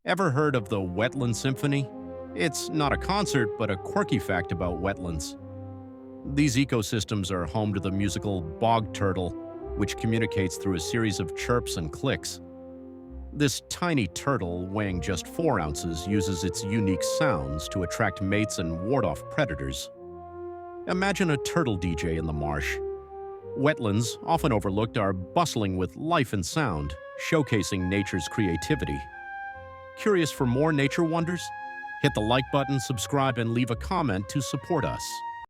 Ever heard of the Wetland Symphony? It's not a concert, but a quirky fact about wetlands. These ecosystems are home to the musical bog turtle, which communicates through a series of chirps and clicks. This tiny turtle, weighing just 4 ounces, uses its unique sounds to attract mates and ward off predators. Imagine a turtle DJ in the marsh. Wetlands, often overlooked, are bustling with life and sound, showcasing nature's creativity. Curious for more nature wonders? Hit the like button, subscribe, and leave a comment to support us.